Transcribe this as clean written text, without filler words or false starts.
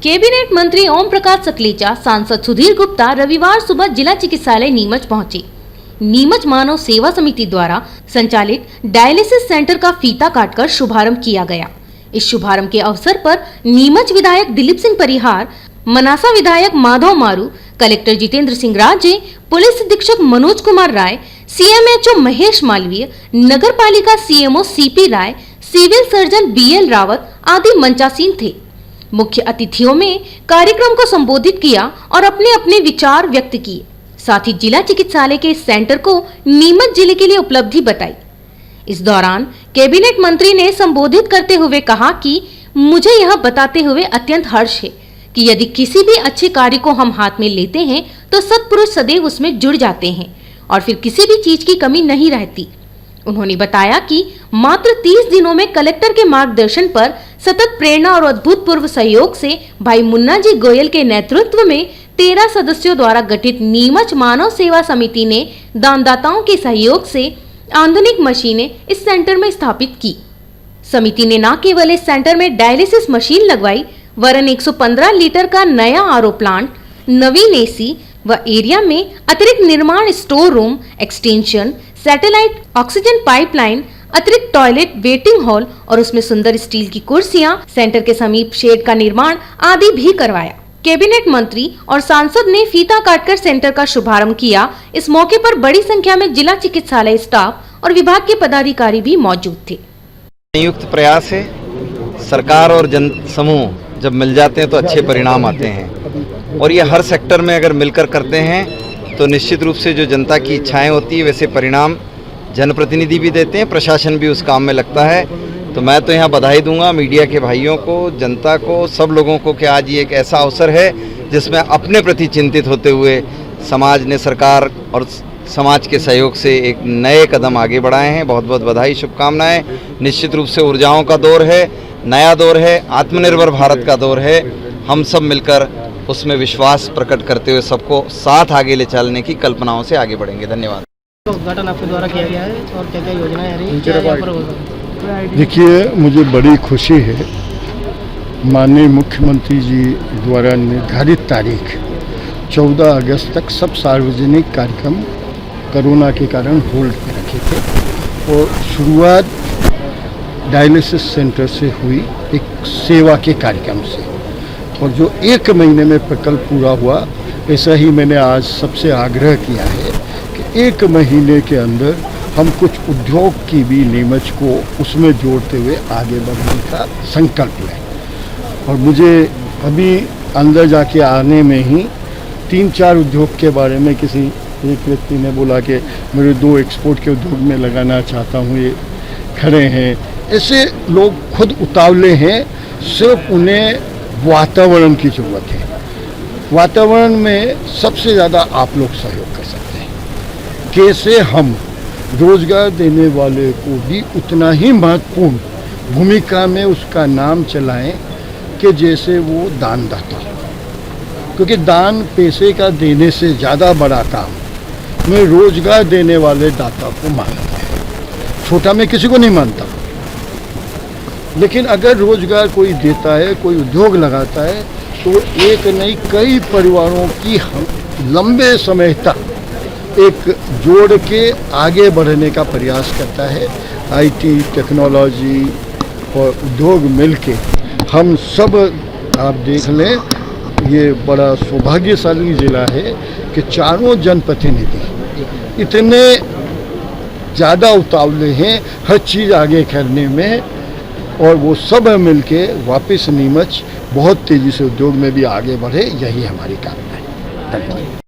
Cabinet मंत्री ओम प्रकाश सकलेचा, सांसद सुधीर गुप्ता रविवार सुबह जिला चिकित्सालय नीमच पहुंचे। नीमच मानव सेवा समिति द्वारा संचालित डायलिसिस सेंटर का फीता काटकर शुभारंभ किया गया। इस शुभारंभ के अवसर पर नीमच विधायक दिलीप सिंह परिहार, मनासा विधायक माधव मारू, कलेक्टर जितेंद्र सिंह राजे, पुलिस अधीक्षक मनोज कुमार राय, सीएमएचओ महेश मालवीय, नगर पालिका सीएमओ सीपी राय, सिविल सर्जन बीएल रावत आदि मंचासीन थे। मुख्य अतिथियों में कार्यक्रम को संबोधित किया और अपने अपने विचार व्यक्त किए। साथ ही जिला चिकित्सालय के इस सेंटर को नीमच जिले के लिए उपलब्धि बताई। इस दौरान कैबिनेट मंत्री ने संबोधित करते हुए कहा कि मुझे यह बताते हुए अत्यंत हर्ष है कि यदि किसी भी अच्छे कार्य को हम हाथ में लेते हैं तो सत्पुरुष सदैव उसमें जुड़ जाते हैं और फिर किसी भी चीज की कमी नहीं रहती। उन्होंने बताया कि मात्र 30 दिनों में कलेक्टर के मार्गदर्शन पर सतत प्रेरणा और अभूतपूर्व सहयोग से भाई मुन्ना जी गोयल के नेतृत्व में 13 सदस्यों द्वारा गठित नीमच मानव सेवा समिति ने दानदाताओं के सहयोग से आधुनिक मशीनें इस सेंटर में स्थापित की। समिति ने न केवल इस सेंटर में डायलिसिस मशीन लगवाई, वरन 115 लीटर का नया आरओ प्लांट, नवीन एसी व एरिया में अतिरिक्त निर्माण store room, extension, satellite oxygen pipeline, अतिरिक्त टॉयलेट, वेटिंग हॉल और उसमें सुंदर स्टील की कुर्सियां, सेंटर के समीप शेड का निर्माण आदि भी करवाया। कैबिनेट मंत्री और सांसद ने फीता काटकर सेंटर का शुभारंभ किया। इस मौके पर बड़ी संख्या में जिला चिकित्सालय स्टाफ और विभाग के पदाधिकारी भी मौजूद थे। संयुक्त प्रयास है, सरकार और जन समूह जब मिल जाते हैं तो अच्छे परिणाम आते हैं और ये हर सेक्टर में अगर मिलकर करते हैं तो निश्चित रूप से जो जनता की इच्छाएं होती है वैसे परिणाम जनप्रतिनिधि भी देते हैं, प्रशासन भी उस काम में लगता है। तो मैं तो यहाँ बधाई दूंगा मीडिया के भाइयों को, जनता को, सब लोगों को कि आज ये एक ऐसा अवसर है जिसमें अपने प्रति चिंतित होते हुए समाज ने, सरकार और समाज के सहयोग से एक नए कदम आगे बढ़ाए हैं। बहुत बहुत बधाई, शुभकामनाएं। निश्चित रूप से ऊर्जाओं का दौर है, नया दौर है, आत्मनिर्भर भारत का दौर है। हम सब मिलकर उसमें विश्वास प्रकट करते हुए सबको साथ आगे ले चलने की कल्पनाओं से आगे बढ़ेंगे। धन्यवाद। उद्घाटन आपके द्वारा किया गया है और क्या क्या योजनाएं आ रही हैं, क्या यहाँ पर होगा? देखिए, मुझे बड़ी खुशी है, माननीय मुख्यमंत्री जी द्वारा निर्धारित तारीख 14 अगस्त तक सब सार्वजनिक कार्यक्रम कोरोना के कारण होल्ड पे रखे थे और शुरुआत डायलिसिस सेंटर से हुई एक सेवा के कार्यक्रम से, और जो 1 महीने में प्रकल्प पूरा हुआ, ऐसा ही मैंने आज सबसे आग्रह किया है कि 1 महीने के अंदर हम कुछ उद्योग की भी नीमच को उसमें जोड़ते हुए आगे बढ़ने का संकल्प लें। और मुझे अभी अंदर जाके आने में ही 3-4 उद्योग के बारे में किसी एक व्यक्ति ने बोला कि मेरे 2 एक्सपोर्ट के उद्योग में लगाना चाहता हूँ, ये खड़े हैं। ऐसे लोग खुद उतावले हैं, सिर्फ उन्हें वातावरण की ज़रूरत है। वातावरण में सबसे ज़्यादा आप लोग सहयोग कर सकते हैं। कैसे हम रोजगार देने वाले को भी उतना ही महत्वपूर्ण भूमिका में उसका नाम चलाएं कि जैसे वो दानदाता, क्योंकि दान पैसे का देने से ज़्यादा बड़ा काम मैं रोजगार देने वाले दाता को मानता हूँ। छोटा मैं किसी को नहीं मानता, लेकिन अगर रोजगार कोई देता है, कोई उद्योग लगाता है, तो एक नहीं कई परिवारों की लंबे समय तक एक जोड़ के आगे बढ़ने का प्रयास करता है। आईटी, टेक्नोलॉजी और उद्योग मिलके हम सब, आप देख लें, ये बड़ा सौभाग्यशाली ज़िला है कि चारों जनप्रतिनिधि इतने ज़्यादा उतावले हैं हर चीज़ आगे करने में, और वो सब मिलके वापस नीमच बहुत तेज़ी से उद्योग में भी आगे बढ़े, यही हमारी कामना है। धन्यवाद।